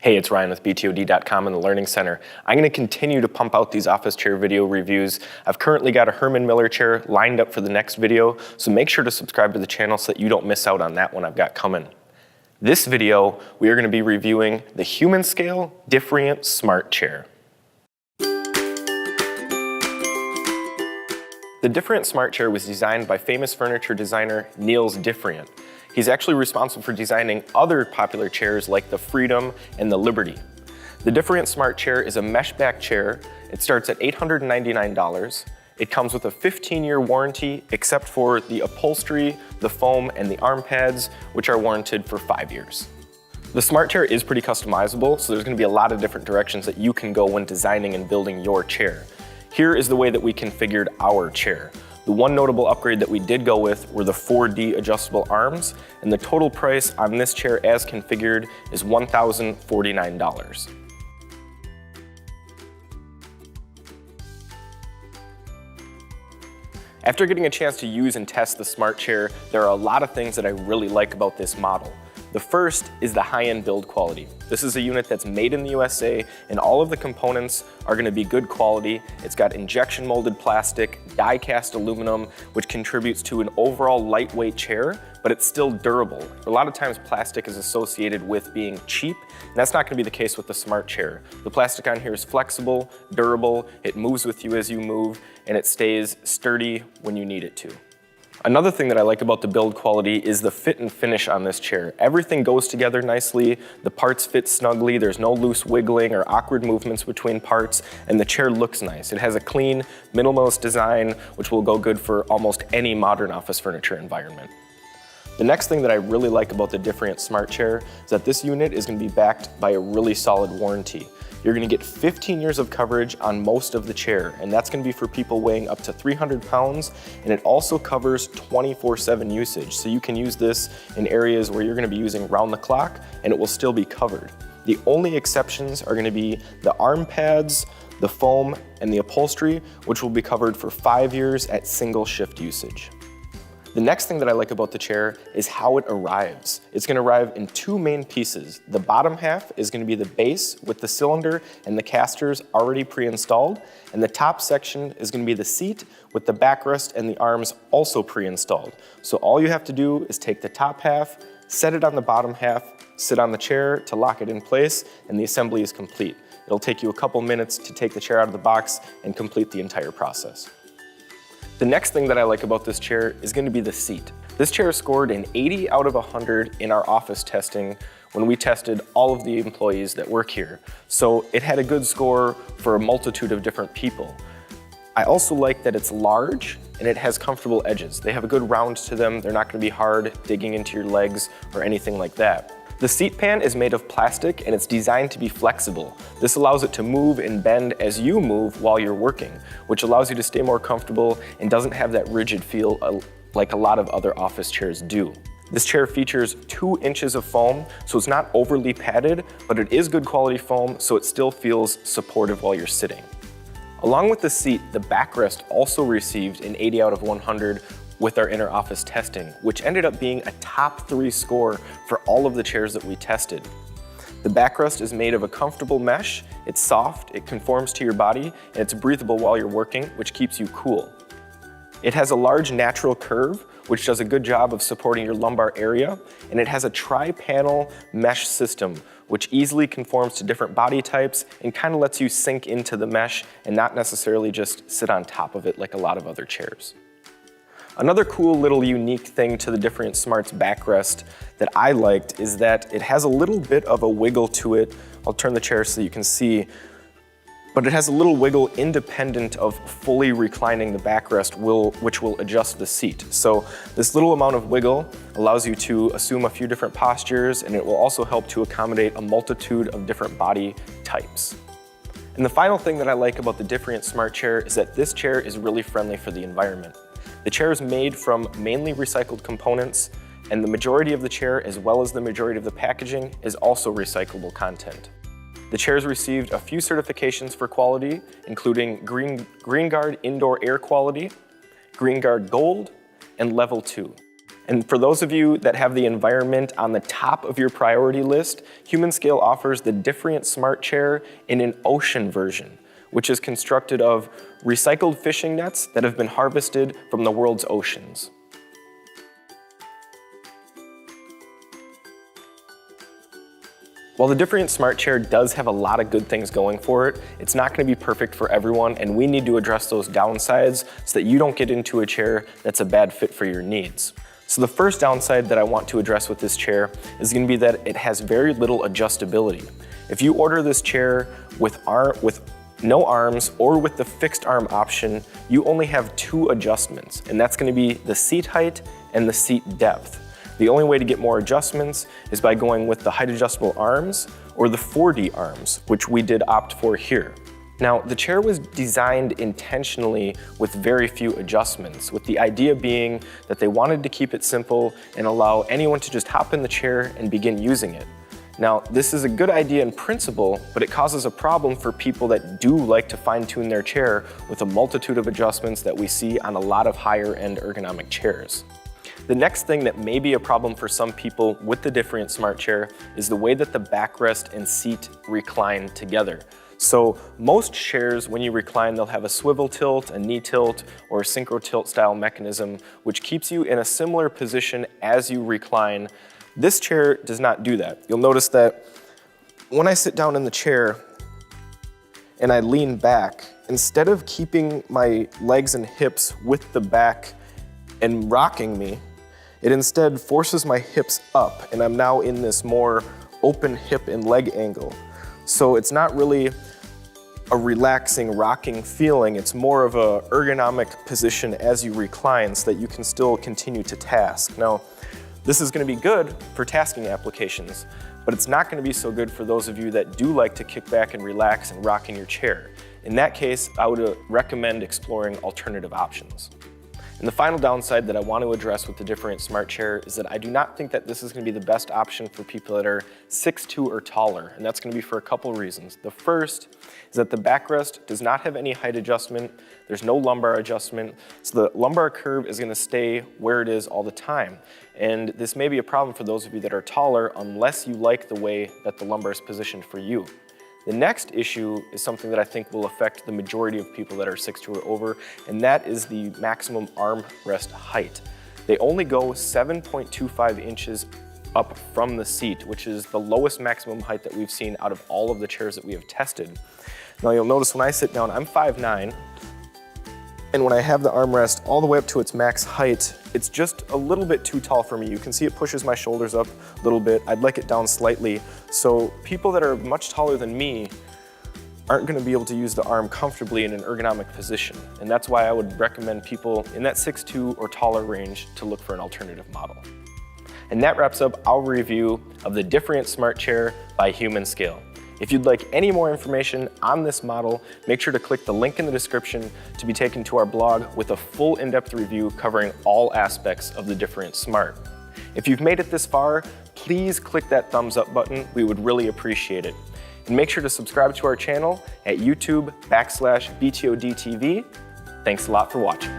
Hey, it's Ryan with BTOD.com and the Learning Center. I'm going to continue to pump out these office chair video reviews. I've currently got a Herman Miller chair lined up for the next video, so make sure to subscribe to the channel so that you don't miss out on that one I've got coming. This video, we are going to be reviewing the Humanscale Diffrient Smart chair. The Diffrient Smart chair was designed by famous furniture designer Niels Diffrient. He's actually responsible for designing other popular chairs like the Freedom and the Liberty. The Diffrient Smart chair is a mesh back chair. It starts at $899. It comes with a 15-year warranty except for the upholstery, the foam, and the arm pads, which are warranted for 5 years. The Smart chair is pretty customizable, so there's going to be a lot of different directions that you can go when designing and building your chair. Here is the way that we configured our chair. The one notable upgrade that we did go with were the 4D adjustable arms, and the total price on this chair as configured is $1,049. After getting a chance to use and test the Smart chair, there are a lot of things that I really like about this model. The first is the high-end build quality. This is a unit that's made in the USA, and all of the components are going to be good quality. It's got injection molded plastic, die-cast aluminum, which contributes to an overall lightweight chair, but it's still durable. A lot of times plastic is associated with being cheap, and that's not going to be the case with the Smart chair. The plastic on here is flexible, durable, it moves with you as you move, and it stays sturdy when you need it to. Another thing that I like about the build quality is the fit and finish on this chair. Everything goes together nicely, the parts fit snugly, there's no loose wiggling or awkward movements between parts, and the chair looks nice. It has a clean, minimalist design, which will go good for almost any modern office furniture environment. The next thing that I really like about the Diffrient Smart chair is that this unit is going to be backed by a really solid warranty. You're going to get 15 years of coverage on most of the chair, and that's going to be for people weighing up to 300 pounds, and it also covers 24/7 usage, so you can use this in areas where you're going to be using round the clock, and it will still be covered. The only exceptions are going to be the arm pads, the foam, and the upholstery, which will be covered for 5 years at single shift usage. The next thing that I like about the chair is how it arrives. It's going to arrive in two main pieces. The bottom half is going to be the base with the cylinder and the casters already pre-installed, and the top section is going to be the seat with the backrest and the arms also pre-installed. So all you have to do is take the top half, set it on the bottom half, sit on the chair to lock it in place, and the assembly is complete. It'll take you a couple minutes to take the chair out of the box and complete the entire process. The next thing that I like about this chair is going to be the seat. This chair scored an 80 out of 100 in our office testing when we tested all of the employees that work here. So it had a good score for a multitude of different people. I also like that it's large and it has comfortable edges. They have a good round to them. They're not going to be hard digging into your legs or anything like that. The seat pan is made of plastic and it's designed to be flexible. This allows it to move and bend as you move while you're working, which allows you to stay more comfortable and doesn't have that rigid feel like a lot of other office chairs do. This chair features 2 inches of foam, so it's not overly padded, but it is good quality foam, so it still feels supportive while you're sitting. Along with the seat, the backrest also received an 80 out of 100 with our inner office testing, which ended up being a top 3 score for all of the chairs that we tested. The backrest is made of a comfortable mesh, it's soft, it conforms to your body, and it's breathable while you're working, which keeps you cool. It has a large natural curve, which does a good job of supporting your lumbar area, and it has a tri-panel mesh system, which easily conforms to different body types and kind of lets you sink into the mesh and not necessarily just sit on top of it like a lot of other chairs. Another cool little unique thing to the Diffrient Smart's backrest that I liked is that it has a little bit of a wiggle to it. I'll turn the chair so you can see, but it has a little wiggle independent of fully reclining the backrest, which will adjust the seat. So this little amount of wiggle allows you to assume a few different postures, and it will also help to accommodate a multitude of different body types. And the final thing that I like about the Diffrient Smart chair is that this chair is really friendly for the environment. The chair is made from mainly recycled components, and the majority of the chair, as well as the majority of the packaging, is also recyclable content. The chair has received a few certifications for quality, including Green Guard Indoor Air Quality, Green Guard Gold, and Level 2. And for those of you that have the environment on the top of your priority list, Humanscale offers the Diffrient Smart chair in an ocean version, which is constructed of recycled fishing nets that have been harvested from the world's oceans. While the Diffrient Smart chair does have a lot of good things going for it, it's not going to be perfect for everyone, and we need to address those downsides so that you don't get into a chair that's a bad fit for your needs. So the first downside that I want to address with this chair is going to be that it has very little adjustability. If you order this chair with no arms or with the fixed arm option, you only have 2 adjustments, and that's going to be the seat height and the seat depth. The only way to get more adjustments is by going with the height adjustable arms or the 4D arms, which we did opt for here. Now, the chair was designed intentionally with very few adjustments, with the idea being that they wanted to keep it simple and allow anyone to just hop in the chair and begin using it. Now, this is a good idea in principle, but it causes a problem for people that do like to fine-tune their chair with a multitude of adjustments that we see on a lot of higher-end ergonomic chairs. The next thing that may be a problem for some people with the Diffrient Smart chair is the way that the backrest and seat recline together. So most chairs, when you recline, they'll have a swivel tilt, a knee tilt, or a synchro tilt style mechanism, which keeps you in a similar position as you recline. This chair does not do that. You'll notice that when I sit down in the chair and I lean back, instead of keeping my legs and hips with the back and rocking me, it instead forces my hips up, and I'm now in this more open hip and leg angle. So it's not really a relaxing, rocking feeling. It's more of a ergonomic position as you recline so that you can still continue to task. Now, this is going to be good for tasking applications, but it's not going to be so good for those of you that do like to kick back and relax and rock in your chair. In that case, I would recommend exploring alternative options. And the final downside that I want to address with the Diffrient Smart chair is that I do not think that this is going to be the best option for people that are 6'2" or taller, and that's going to be for a couple reasons. The first is that the backrest does not have any height adjustment, there's no lumbar adjustment, so the lumbar curve is going to stay where it is all the time. And this may be a problem for those of you that are taller unless you like the way that the lumbar is positioned for you. The next issue is something that I think will affect the majority of people that are 6'2" or over, and that is the maximum armrest height. They only go 7.25 inches up from the seat, which is the lowest maximum height that we've seen out of all of the chairs that we have tested. Now you'll notice when I sit down, I'm 5'9", and when I have the armrest all the way up to its max height, it's just a little bit too tall for me. You can see it pushes my shoulders up a little bit. I'd like it down slightly. So people that are much taller than me aren't going to be able to use the arm comfortably in an ergonomic position. And that's why I would recommend people in that 6'2" or taller range to look for an alternative model. And that wraps up our review of the Diffrient Smart chair by Humanscale. If you'd like any more information on this model, make sure to click the link in the description to be taken to our blog with a full in-depth review covering all aspects of the Diffrient Smart. If you've made it this far, please click that thumbs up button. We would really appreciate it. And make sure to subscribe to our channel at YouTube/BTODTV. Thanks a lot for watching.